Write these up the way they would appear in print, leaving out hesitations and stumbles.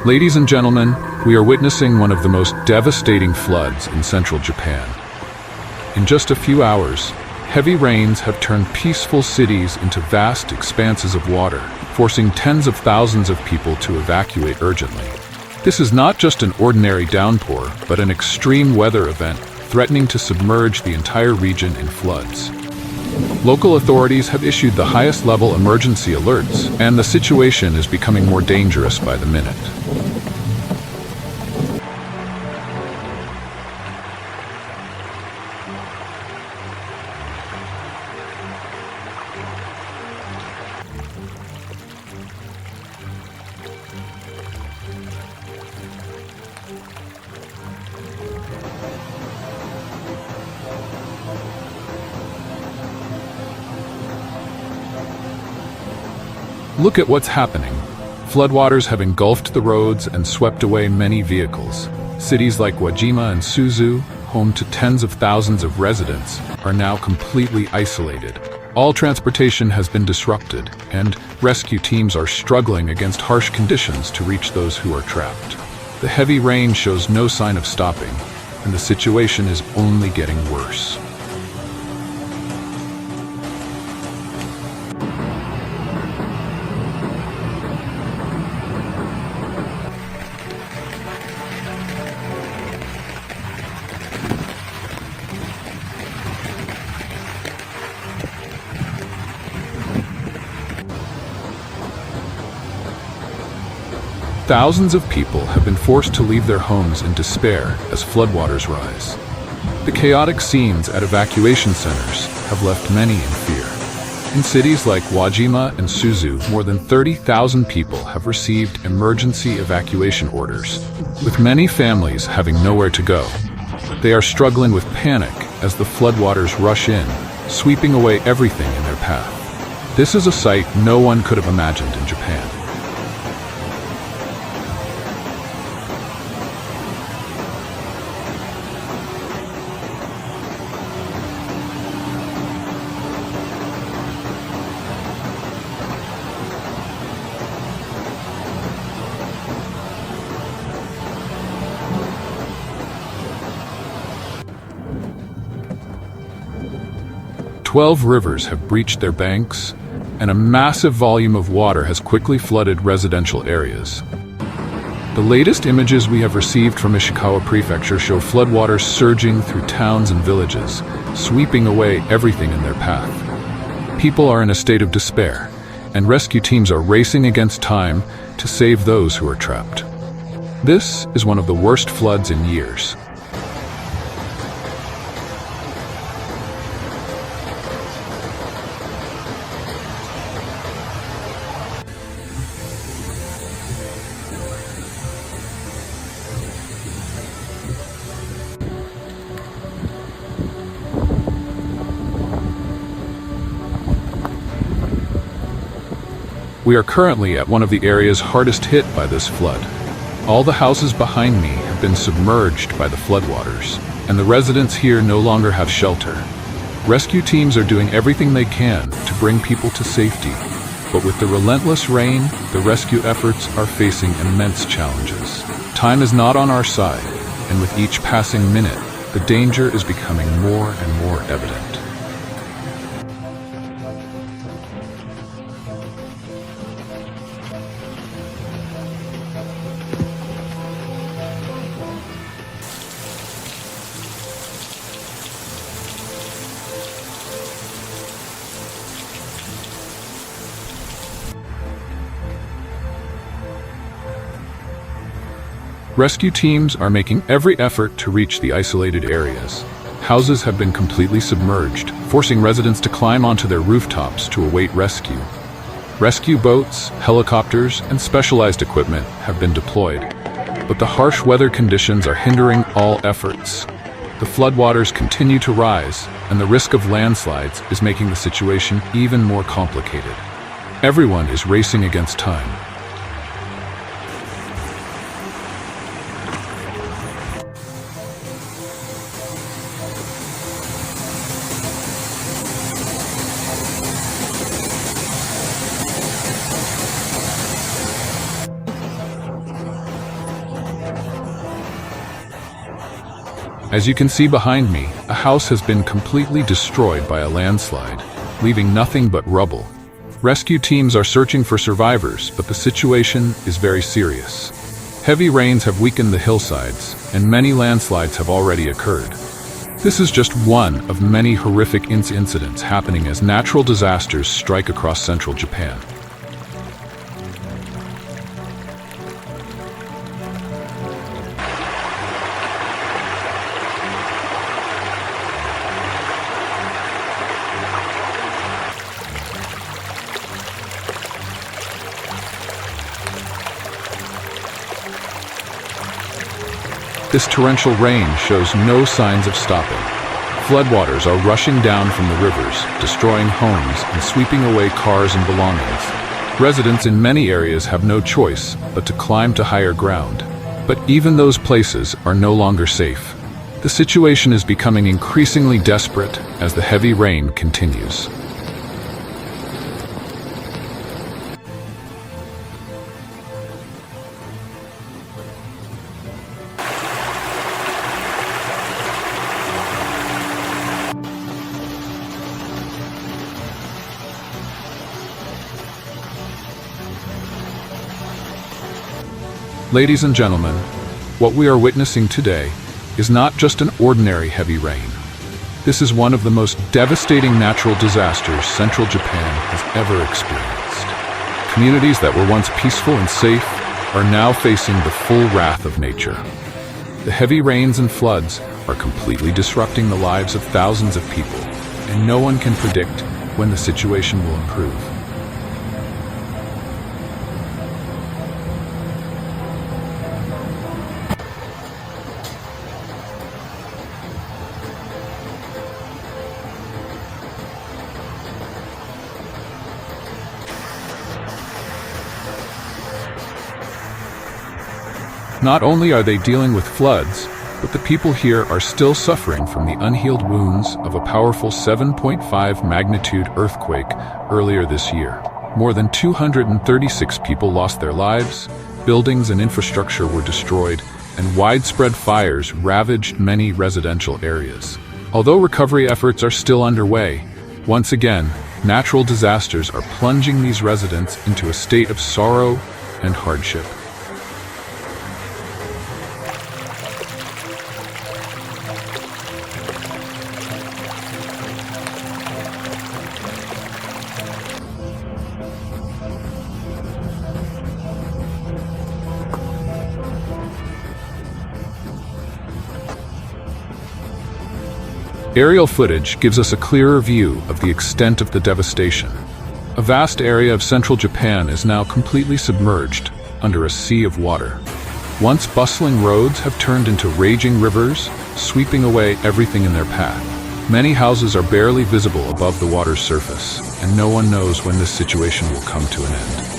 Ladies and gentlemen, we are witnessing one of the most devastating floods in central Japan. In just a few hours, heavy rains have turned peaceful cities into vast expanses of water, forcing tens of thousands of people to evacuate urgently. This is not just an ordinary downpour, but an extreme weather event threatening to submerge the entire region in floods. Local authorities have issued the highest level emergency alerts, and the situation is becoming more dangerous by the minute. Look at what's happening. Floodwaters have engulfed the roads and swept away many vehicles. Cities like Wajima and Suzu, home to tens of thousands of residents, are now completely isolated. All transportation has been disrupted, and rescue teams are struggling against harsh conditions to reach those who are trapped. The heavy rain shows no sign of stopping, and the situation is only getting worse. Thousands of people have been forced to leave their homes in despair as floodwaters rise. The chaotic scenes at evacuation centers have left many in fear. In cities like Wajima and Suzu, more than 30,000 people have received emergency evacuation orders, with many families having nowhere to go. They are struggling with panic as the floodwaters rush in, sweeping away everything in their path. This is a sight no one could have imagined in Japan. Twelve rivers have breached their banks, and a massive volume of water has quickly flooded residential areas. The latest images we have received from Ishikawa Prefecture show floodwaters surging through towns and villages, sweeping away everything in their path. People are in a state of despair, and rescue teams are racing against time to save those who are trapped. This is one of the worst floods in years. We are currently at one of the areas hardest hit by this flood. All the houses behind me have been submerged by the floodwaters, and the residents here no longer have shelter. Rescue teams are doing everything they can to bring people to safety, but with the relentless rain, the rescue efforts are facing immense challenges. Time is not on our side, and with each passing minute, the danger is becoming more and more evident. Rescue teams are making every effort to reach the isolated areas. Houses have been completely submerged, forcing residents to climb onto their rooftops to await rescue. Rescue boats, helicopters, and specialized equipment have been deployed, but the harsh weather conditions are hindering all efforts. The floodwaters continue to rise, and the risk of landslides is making the situation even more complicated. Everyone is racing against time. As you can see behind me, a house has been completely destroyed by a landslide, leaving nothing but rubble. Rescue teams are searching for survivors, but the situation is very serious. Heavy rains have weakened the hillsides, and many landslides have already occurred. This is just one of many horrific incidents happening as natural disasters strike across central Japan. This torrential rain shows no signs of stopping. Floodwaters are rushing down from the rivers, destroying homes and sweeping away cars and belongings. Residents in many areas have no choice but to climb to higher ground. But even those places are no longer safe. The situation is becoming increasingly desperate as the heavy rain continues. Ladies and gentlemen, what we are witnessing today is not just an ordinary heavy rain. This is one of the most devastating natural disasters central Japan has ever experienced. Communities that were once peaceful and safe are now facing the full wrath of nature. The heavy rains and floods are completely disrupting the lives of thousands of people, and no one can predict when the situation will improve. Not only are they dealing with floods, but the people here are still suffering from the unhealed wounds of a powerful 7.5 magnitude earthquake earlier this year. More than 236 people lost their lives, buildings and infrastructure were destroyed, and widespread fires ravaged many residential areas. Although recovery efforts are still underway, once again, natural disasters are plunging these residents into a state of sorrow and hardship. Aerial footage gives us a clearer view of the extent of the devastation. A vast area of central Japan is now completely submerged under a sea of water. Once bustling roads have turned into raging rivers, sweeping away everything in their path. Many houses are barely visible above the water's surface, and no one knows when this situation will come to an end.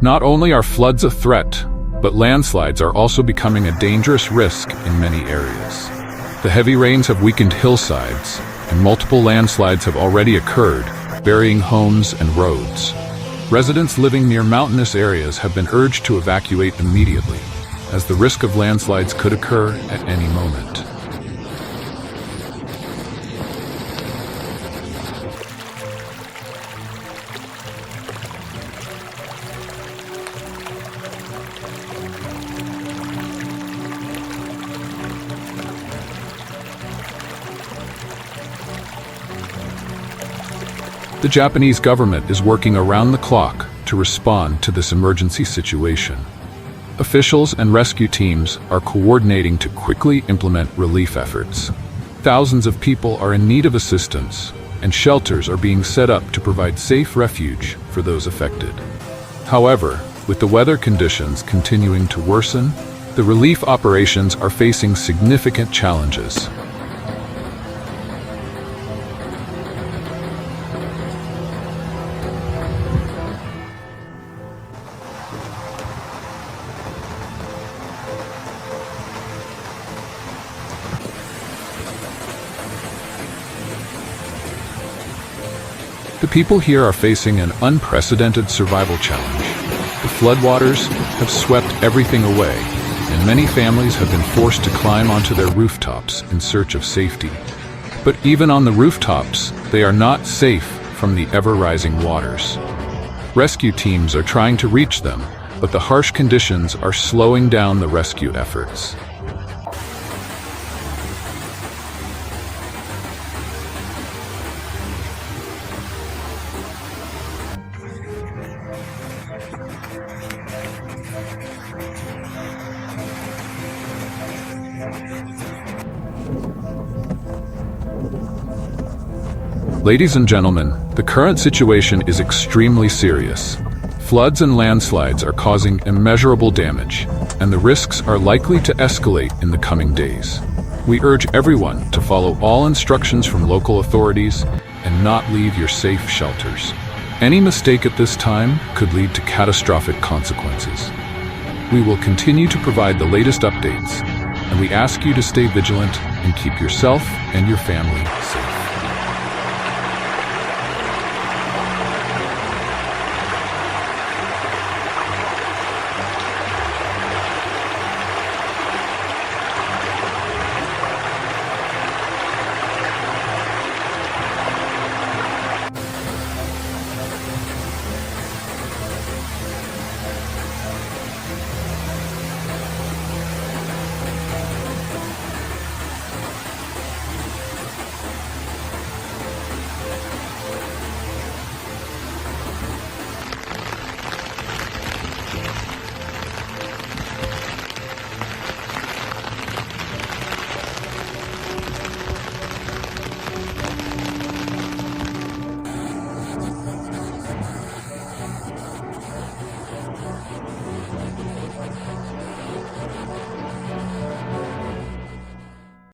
Not only are floods a threat, but landslides are also becoming a dangerous risk in many areas. The heavy rains have weakened hillsides, and multiple landslides have already occurred, burying homes and roads. Residents living near mountainous areas have been urged to evacuate immediately, as the risk of landslides could occur at any moment. The Japanese government is working around the clock to respond to this emergency situation. Officials and rescue teams are coordinating to quickly implement relief efforts. Thousands of people are in need of assistance, and shelters are being set up to provide safe refuge for those affected. However, with the weather conditions continuing to worsen, the relief operations are facing significant challenges. The people here are facing an unprecedented survival challenge. The floodwaters have swept everything away, and many families have been forced to climb onto their rooftops in search of safety. But even on the rooftops, they are not safe from the ever-rising waters. Rescue teams are trying to reach them, but the harsh conditions are slowing down the rescue efforts. Ladies and gentlemen, the current situation is extremely serious. Floods and landslides are causing immeasurable damage, and the risks are likely to escalate in the coming days. We urge everyone to follow all instructions from local authorities and not leave your safe shelters. Any mistake at this time could lead to catastrophic consequences. We will continue to provide the latest updates, and we ask you to stay vigilant and keep yourself and your family safe.